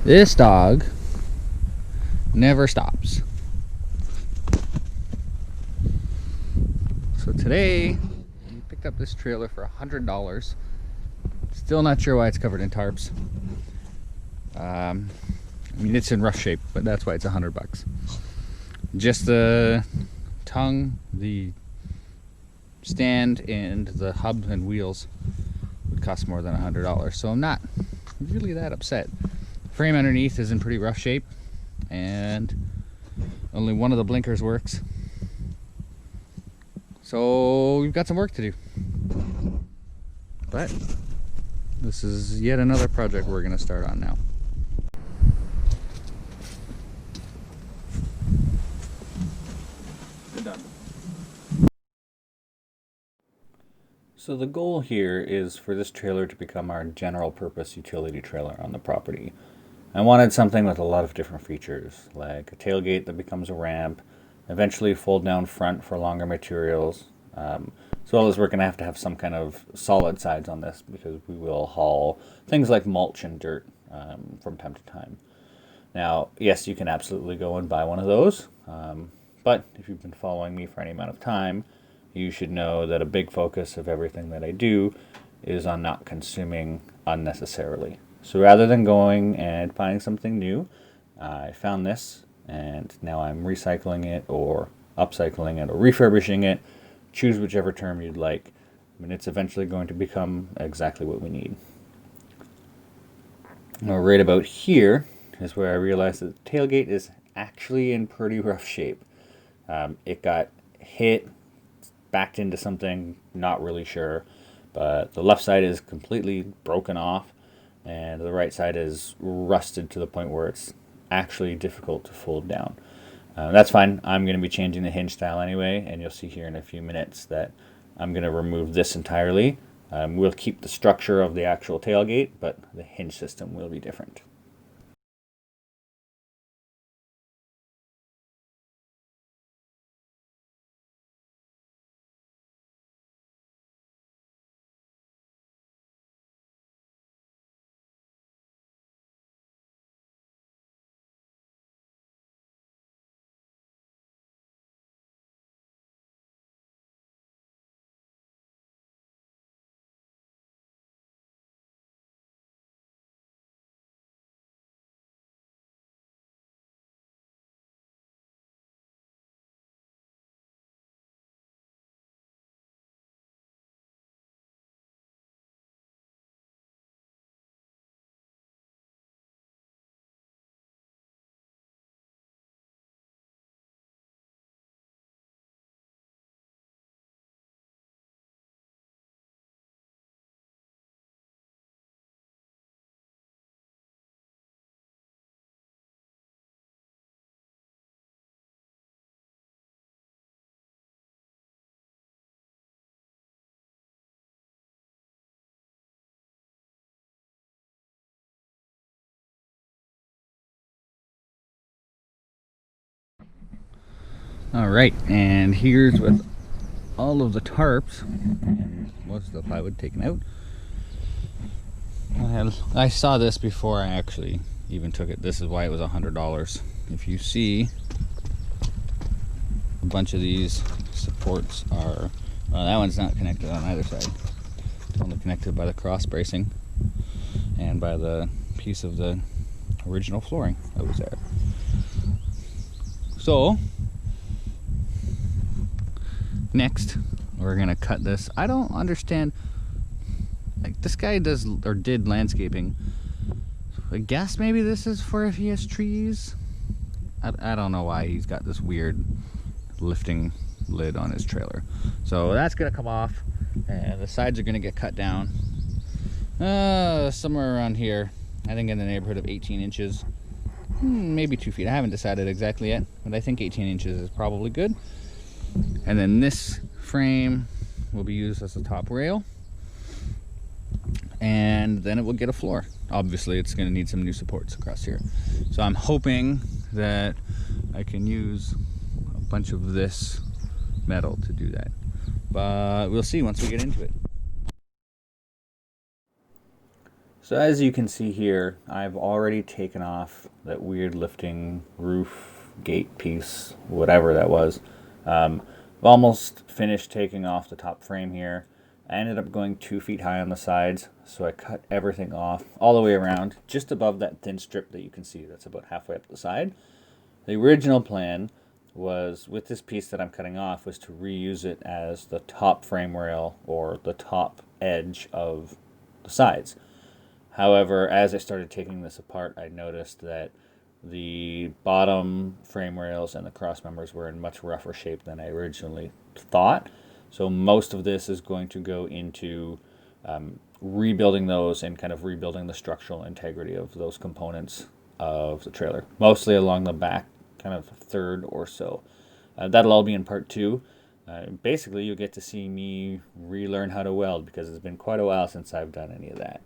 This dog never stops. So today, we picked up this trailer for $100. Still not sure why it's covered in tarps. I mean, it's in rough shape, but that's why it's $100. Just the tongue, the stand, and the hub and wheels would cost more than $100. So I'm not really that upset. Frame underneath is in pretty rough shape, and only one of the blinkers works. So we've got some work to do. But this is yet another project we're going to start on now. Good done. So the goal here is for this trailer to become our general purpose utility trailer on the property. I wanted something with a lot of different features, like a tailgate that becomes a ramp, eventually fold down front for longer materials, as well as we're going to have some kind of solid sides on this because we will haul things like mulch and dirt from time to time. Now, yes, you can absolutely go and buy one of those, but if you've been following me for any amount of time, you should know that a big focus of everything that I do is on not consuming unnecessarily. So rather than going and finding something new, I found this, and now I'm recycling it or upcycling it or refurbishing it. Choose whichever term you'd like. I mean, it's eventually going to become exactly what we need. Now, right about here is where I realized that the tailgate is actually in pretty rough shape. It got hit, backed into something, not really sure, but the left side is completely broken off, and the right side is rusted to the point where it's actually difficult to fold down. That's fine. I'm going to be changing the hinge style anyway, and you'll see here in a few minutes that I'm going to remove this entirely. We'll keep the structure of the actual tailgate, but the hinge system will be different. Alright, and here's with all of the tarps and most of the plywood taken out. I saw this before I actually even took it. This is why it was $100. If you see, a bunch of these supports are, well, that one's not connected on either side. It's only connected by the cross bracing and by the piece of the original flooring that was there. So next, we're gonna cut this. I don't understand. Like, this guy does or did landscaping. I guess maybe this is for if he has trees. I don't know why he's got this weird lifting lid on his trailer. So that's gonna come off, and the sides are gonna get cut down. Somewhere around here. I think in the neighborhood of 18 inches. Maybe 2 feet. I haven't decided exactly yet, but I think 18 inches is probably good. And then this frame will be used as a top rail, and then it will get a floor. Obviously it's going to need some new supports across here, so I'm hoping that I can use a bunch of this metal to do that, but we'll see once we get into it. So as you can see here, I've already taken off that weird lifting roof gate piece, whatever that was. I've almost finished taking off the top frame here. I ended up going 2 feet high on the sides, so I cut everything off all the way around, just above that thin strip that you can see that's about halfway up the side. The original plan was, with this piece that I'm cutting off, was to reuse it as the top frame rail or the top edge of the sides. However, as I started taking this apart, I noticed that the bottom frame rails and the cross members were in much rougher shape than I originally thought. So most of this is going to go into rebuilding those and kind of rebuilding the structural integrity of those components of the trailer, mostly along the back kind of third or so. That'll all be in part 2. Basically, you'll get to see me relearn how to weld because it's been quite a while since I've done any of that.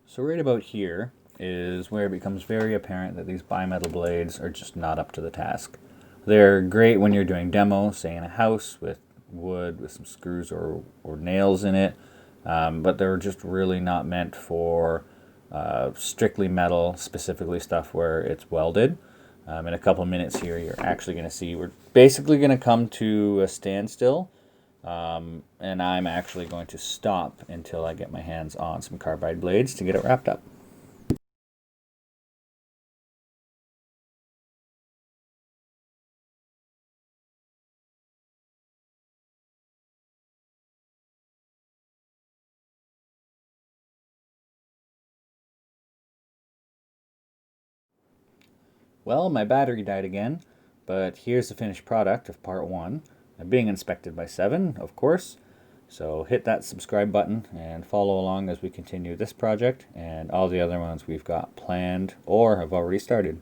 So right about here is where it becomes very apparent that these bimetal blades are just not up to the task. They're great when you're doing demos, say in a house with wood with some screws or nails in it, but they're just really not meant for strictly metal, specifically stuff where it's welded. In a couple minutes here, you're actually going to see we're basically going to come to a standstill. And I'm actually going to stop until I get my hands on some carbide blades to get it wrapped up. Well, my battery died again, but here's the finished product of part 1. Being inspected by 7, of course. So hit that subscribe button and follow along as we continue this project and all the other ones we've got planned or have already started.